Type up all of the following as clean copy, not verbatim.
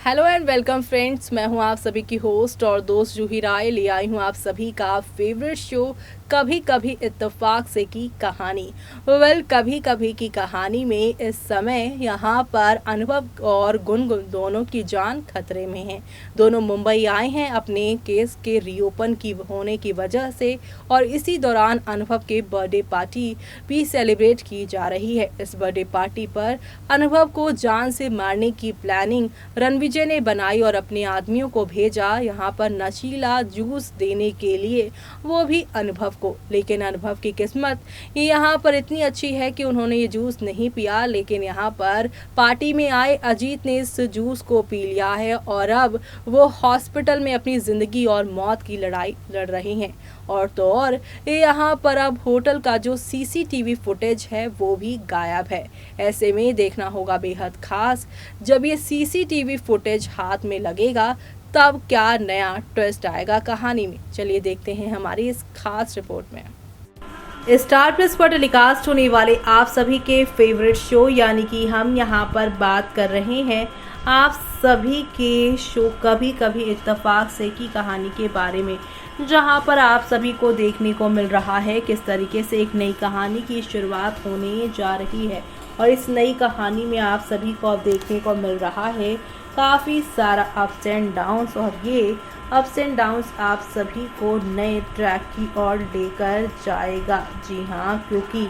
Hello and welcome friends, मैं हूं आप सभी की होस्ट और दोस्त जूही राय। ले आई हूं आप सभी का फेवरेट शो कभी कभी इत्तेफाक से की कहानी। कभी कभी की कहानी में इस समय यहाँ पर अनुभव और गुनगुन दोनों की जान खतरे में है। दोनों मुंबई आए हैं अपने केस के रीओपन की होने की वजह से, और इसी दौरान अनुभव के बर्थडे पार्टी भी सेलिब्रेट की जा रही है। इस बर्थडे पार्टी पर अनुभव को जान से मारने की प्लानिंग रणविजय ने बनाई और अपने आदमियों को भेजा यहाँ पर नशीला जूस देने के लिए, वो भी अनुभव को। लेकिन अनुभव की किस्मत यहाँ पर इतनी अच्छी है कि उन्होंने ये जूस नहीं पिया, लेकिन यहाँ पर पार्टी में आए अजीत ने इस जूस को पी लिया है और अब वो हॉस्पिटल में अपनी जिंदगी और मौत की लड़ाई लड़ रहे हैं। और तो और यहाँ पर अब होटल का जो सीसीटीवी फुटेज है वो भी गायब है। ऐसे में देखना होगा बेहद खास, जब ये सीसीटीवी फुटेज हाथ में लगेगा तब क्या नया ट्विस्ट आएगा कहानी में। चलिए देखते हैं हमारी इस खास रिपोर्ट में। स्टार प्लस पर टेलीकास्ट होने वाले आप सभी के फेवरेट शो यानी कि हम यहाँ पर बात कर रहे हैं आप सभी के शो कभी कभी इत्तेफाक से की कहानी के बारे में, जहां पर आप सभी को देखने को मिल रहा है किस तरीके से एक नई कहानी की शुरुआत होने जा रही है। और इस नई कहानी में आप सभी को अब देखने को मिल रहा है काफ़ी सारा अप्स एंड डाउन्स, और ये अप्स एंड डाउन्स आप सभी को नए ट्रैक की ओर लेकर जाएगा। जी हाँ, क्योंकि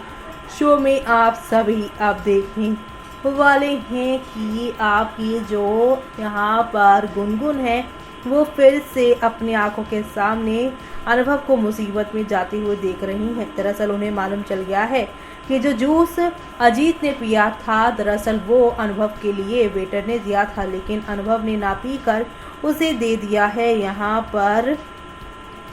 शो में आप सभी अब देखने वाले हैं कि आपकी जो यहाँ पर गुनगुन है वो फिर से अपनी आंखों के सामने अनुभव को मुसीबत में जाते हुए देख रही हैं। दरअसल उन्हें मालूम चल गया है कि जो जूस अजीत ने पिया था दरअसल वो अनुभव के लिए वेटर ने दिया था, लेकिन अनुभव ने ना पीकर उसे दे दिया है यहाँ पर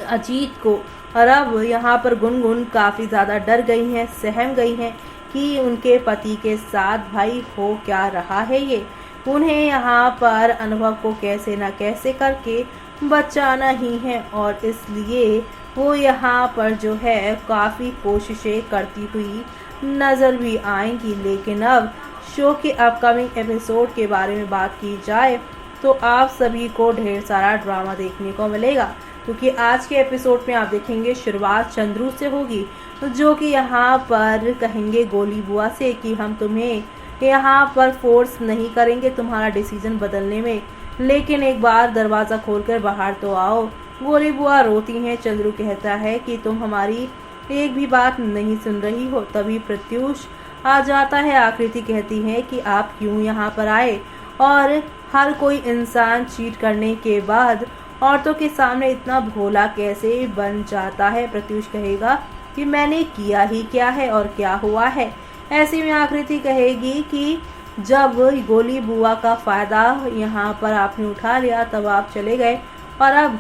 अजीत को। और अब यहाँ पर गुनगुन काफ़ी ज़्यादा डर गई हैं, सहम गई हैं कि उनके पति के साथ भाई हो क्या रहा है ये। उन्हें यहाँ पर अनुभव को कैसे न कैसे करके बचाना ही है, और इसलिए वो यहाँ पर जो है काफ़ी कोशिशें करती हुई नज़र भी आएंगी। लेकिन अब शो के अपकमिंग एपिसोड के बारे में बात की जाए तो आप सभी को ढेर सारा ड्रामा देखने को मिलेगा, क्योंकि आज के एपिसोड में आप देखेंगे शुरुआत चंद्रू से होगी, जो कि यहाँ पर कहेंगे गोली बुआ से कि हम तुम्हें यहाँ पर फोर्स नहीं करेंगे तुम्हारा डिसीजन बदलने में, लेकिन एक बार दरवाज़ा खोलकर बाहर तो आओ। गोली बुआ रोती हैं, चंद्रू कहता है कि तुम हमारी एक भी बात नहीं सुन रही हो। तभी प्रत्युष आ जाता है, आकृति कहती है कि आप क्यों यहाँ पर आए, और हर कोई इंसान चीट करने के बाद औरतों के सामने इतना भोला कैसे बन जाता है। प्रत्युष कहेगा कि मैंने किया ही क्या है और क्या हुआ है। ऐसे में आकृति कहेगी कि जब गोली बुआ का फ़ायदा यहाँ पर आपने उठा लिया तब आप चले गए, और अब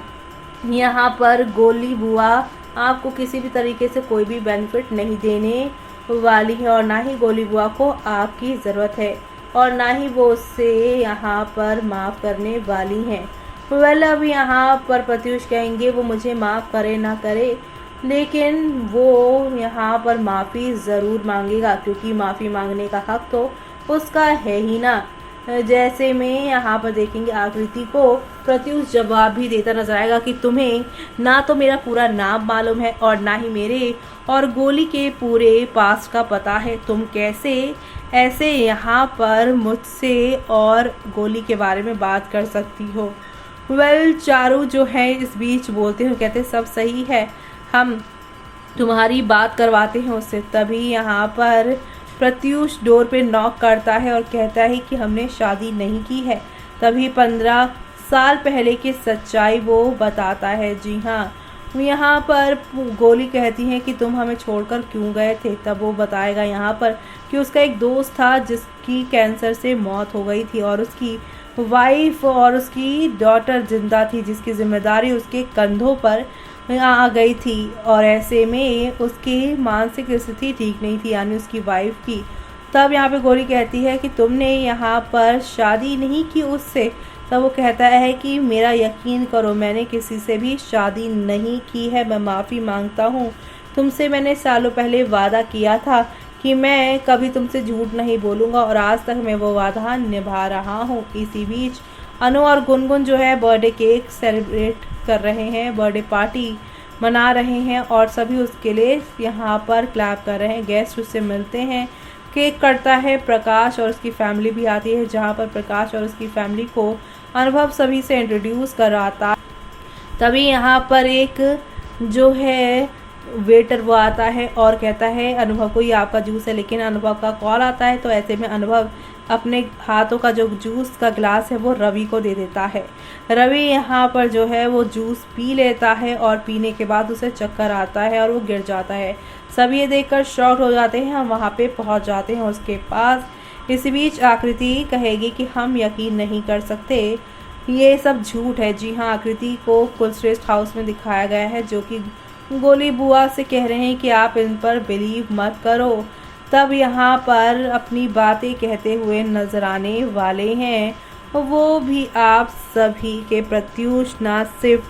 यहाँ पर गोली बुआ आपको किसी भी तरीके से कोई भी बेनिफिट नहीं देने वाली है, और ना ही गोली बुआ को आपकी ज़रूरत है और ना ही वो उससे यहाँ पर माफ़ करने वाली हैं। अब यहाँ पर प्रत्युष कहेंगे वो मुझे माफ़ करे ना करे, लेकिन वो यहाँ पर माफ़ी ज़रूर मांगेगा, क्योंकि माफ़ी मांगने का हक तो उसका है ही ना। जैसे में यहाँ पर देखेंगे आकृति को प्रत्युष जवाब भी देता नजर आएगा कि तुम्हें ना तो मेरा पूरा नाम मालूम है और ना ही मेरे और गोली के पूरे पास्ट का पता है। तुम कैसे ऐसे यहाँ पर मुझसे और गोली के बारे में बात कर सकती हो। चारू जो है इस बीच बोलते हैं, कहते सब सही है, हम तुम्हारी बात करवाते हैं उससे। तभी यहाँ पर प्रत्युष डोर पे नॉक करता है और कहता है कि हमने शादी नहीं की है। तभी 15 साल पहले की सच्चाई वो बताता है। जी हाँ, यहाँ पर गोली कहती है कि तुम हमें छोड़कर क्यों गए थे। तब वो बताएगा यहाँ पर कि उसका एक दोस्त था जिसकी कैंसर से मौत हो गई थी, और उसकी वाइफ और उसकी डॉटर जिंदा थी, जिसकी जिम्मेदारी उसके कंधों पर आ गई थी, और ऐसे में उसकी मानसिक स्थिति ठीक नहीं थी, यानी उसकी वाइफ की। तब यहाँ पे गोली कहती है कि तुमने यहाँ पर शादी नहीं की उससे। तब वो कहता है कि मेरा यकीन करो, मैंने किसी से भी शादी नहीं की है, मैं माफ़ी मांगता हूँ तुमसे। मैंने सालों पहले वादा किया था कि मैं कभी तुमसे झूठ नहीं बोलूँगा, और आज तक मैं वो वादा निभा रहा हूँ। इसी बीच अनु और गुनगुन जो है बर्थडे केक सेलिब्रेट कर रहे हैं, बर्थडे पार्टी मना रहे हैं और सभी उसके लिए यहाँ पर क्लैप कर रहे हैं। गेस्ट उससे मिलते हैं, केक कटता है, प्रकाश और उसकी फैमिली भी आती है, जहाँ पर प्रकाश और उसकी फैमिली को अनुभव सभी से इंट्रोड्यूस कराता। तभी यहाँ पर एक जो है वेटर वो आता है और कहता है अनुभव को ये आपका जूस है, लेकिन अनुभव का कॉल आता है तो ऐसे में अनुभव अपने हाथों का जो जूस का ग्लास है वो रवि को दे देता है। रवि यहाँ पर जो है वो जूस पी लेता है और पीने के बाद उसे चक्कर आता है और वो गिर जाता है। सब ये देखकर शॉक हो जाते हैं, हम वहाँ पे पहुँच जाते हैं उसके पास। इस बीच आकृति कहेगी कि हम यकीन नहीं कर सकते, ये सब झूठ है। जी हाँ, आकृति को कुलश्रेष्ठ हाउस में दिखाया गया है, जो कि गोली बुआ से कह रहे हैं कि आप इन पर बिलीव मत करो। तब यहाँ पर अपनी बातें कहते हुए नजर आने वाले हैं, वो भी आप सभी के प्रत्युष न सिर्फ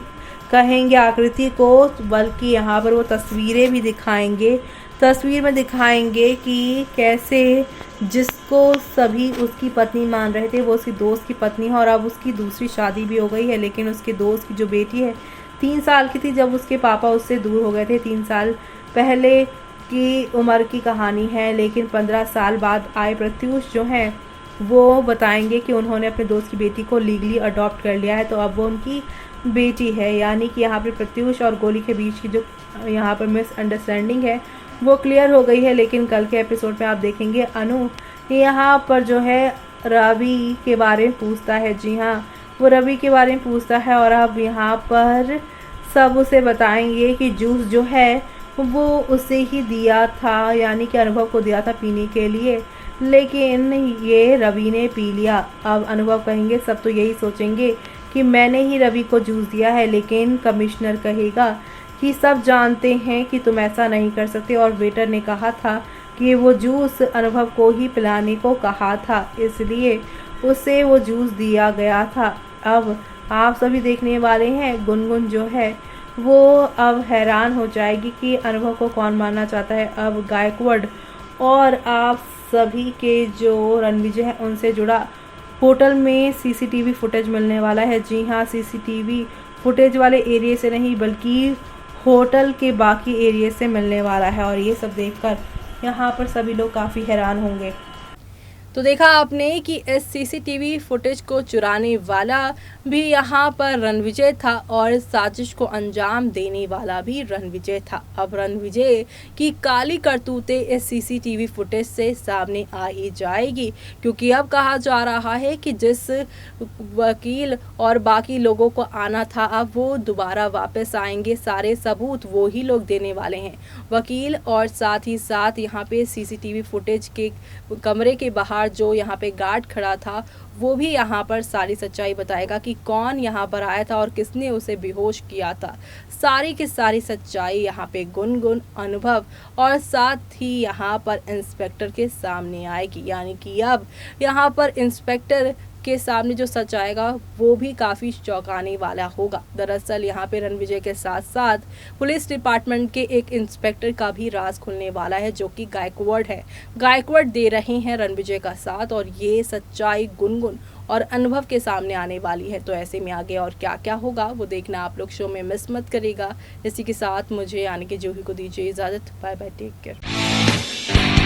कहेंगे आकृति को, बल्कि यहाँ पर वो तस्वीरें भी दिखाएंगे। तस्वीर में दिखाएंगे कि कैसे जिसको सभी उसकी पत्नी मान रहे थे वो उसकी दोस्त की पत्नी है और अब उसकी दूसरी शादी भी हो गई है। लेकिन उसके दोस्त की जो बेटी है 3 साल की थी जब उसके पापा उससे दूर हो गए थे। 3 साल पहले की उम्र की कहानी है, लेकिन 15 साल बाद आए प्रत्युष जो हैं वो बताएंगे कि उन्होंने अपने दोस्त की बेटी को लीगली अडॉप्ट कर लिया है, तो अब वो उनकी बेटी है। यानी कि यहाँ पे प्रत्युष और गोली के बीच की जो यहाँ पर मिसअंडरस्टैंडिंग है वो क्लियर हो गई है। लेकिन कल के एपिसोड में आप देखेंगे अनु यहाँ पर जो है रवि के बारे में पूछता है। जी हाँ, वो रवि के बारे में पूछता है और अब यहाँ पर सब उसे बताएंगे कि जूस जो है वो उसे ही दिया था, यानी कि अनुभव को दिया था पीने के लिए, लेकिन ये रवि ने पी लिया। अब अनुभव कहेंगे सब तो यही सोचेंगे कि मैंने ही रवि को जूस दिया है, लेकिन कमिश्नर कहेगा कि सब जानते हैं कि तुम ऐसा नहीं कर सकते और वेटर ने कहा था कि वो जूस अनुभव को ही पिलाने को कहा था, इसलिए उसे वो जूस दिया गया था। अब आप सभी देखने वाले हैं, गुनगुन जो है वो अब हैरान हो जाएगी कि अनुभव को कौन मानना चाहता है। अब गायकवाड़ और आप सभी के जो रणविजय है उनसे जुड़ा होटल में सीसीटीवी फुटेज मिलने वाला है। जी हाँ, सीसीटीवी फुटेज वाले एरिया से नहीं बल्कि होटल के बाकी एरिया से मिलने वाला है और ये सब देखकर यहाँ पर सभी लोग काफ़ी हैरान होंगे। तो देखा आपने कि इस सीसीटीवी फुटेज को चुराने वाला भी यहाँ पर रणविजय था और साजिश को अंजाम देने वाला भी रणविजय था। अब रणविजय की काली करतूतें इस सीसीटीवी फुटेज से सामने आ ही जाएगी, क्योंकि अब कहा जा रहा है कि जिस वकील और बाकी लोगों को आना था अब वो दोबारा वापस आएंगे। सारे सबूत वो ही लोग देने वाले हैं, वकील और साथ ही साथ यहाँ पे सीसीटीवी फुटेज के कमरे के बाहर जो यहाँ पे गार्ड खड़ा था वो भी यहाँ पर सारी सच्चाई बताएगा कि कौन यहाँ पर आया था और किसने उसे बेहोश किया था। सारी की सारी सच्चाई यहाँ पे गुनगुन, अनुभव और साथ ही यहाँ पर इंस्पेक्टर के सामने आएगी। यानी कि अब यहाँ पर इंस्पेक्टर के सामने जो सच आएगा वो भी काफ़ी चौंकाने वाला होगा। दरअसल यहाँ पे रणविजय के साथ साथ पुलिस डिपार्टमेंट के एक इंस्पेक्टर का भी राज खुलने वाला है, जो कि गायकवाड़ है। गायकवाड़ दे रहे हैं रणविजय का साथ और ये सच्चाई गुनगुन और अनुभव के सामने आने वाली है। तो ऐसे में आगे और क्या क्या होगा वो देखना आप लोग शो में मिस मत करेगा। इसी के साथ मुझे यानी कि जूही को दीजिए इजाज़त। Bye bye, take care.